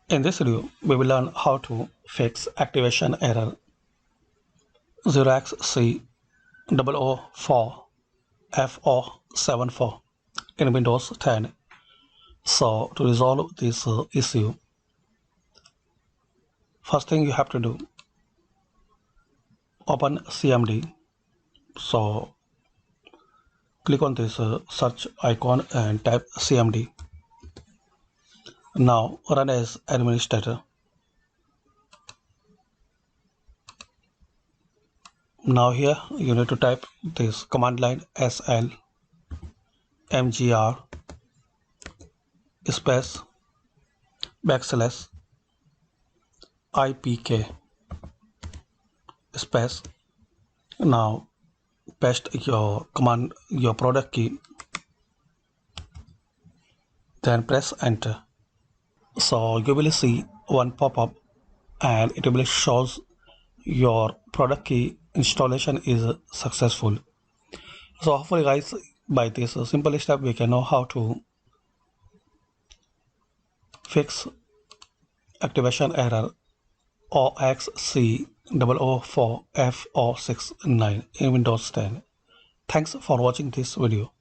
In this video, we will learn how to fix activation error 0xc004f074 in Windows 10. So to resolve this issue, first thing you have to do, open CMD. So click on this search icon and type CMD. Now run as administrator. Now here you need to type this command line SL mgr space /IPK space. Now paste your product key, then press enter. So you will see one pop-up and it will shows your product key installation is successful. So hopefully guys, by this simple step we can know how to fix activation error 0xc004f069 in Windows 10. Thanks for watching this video.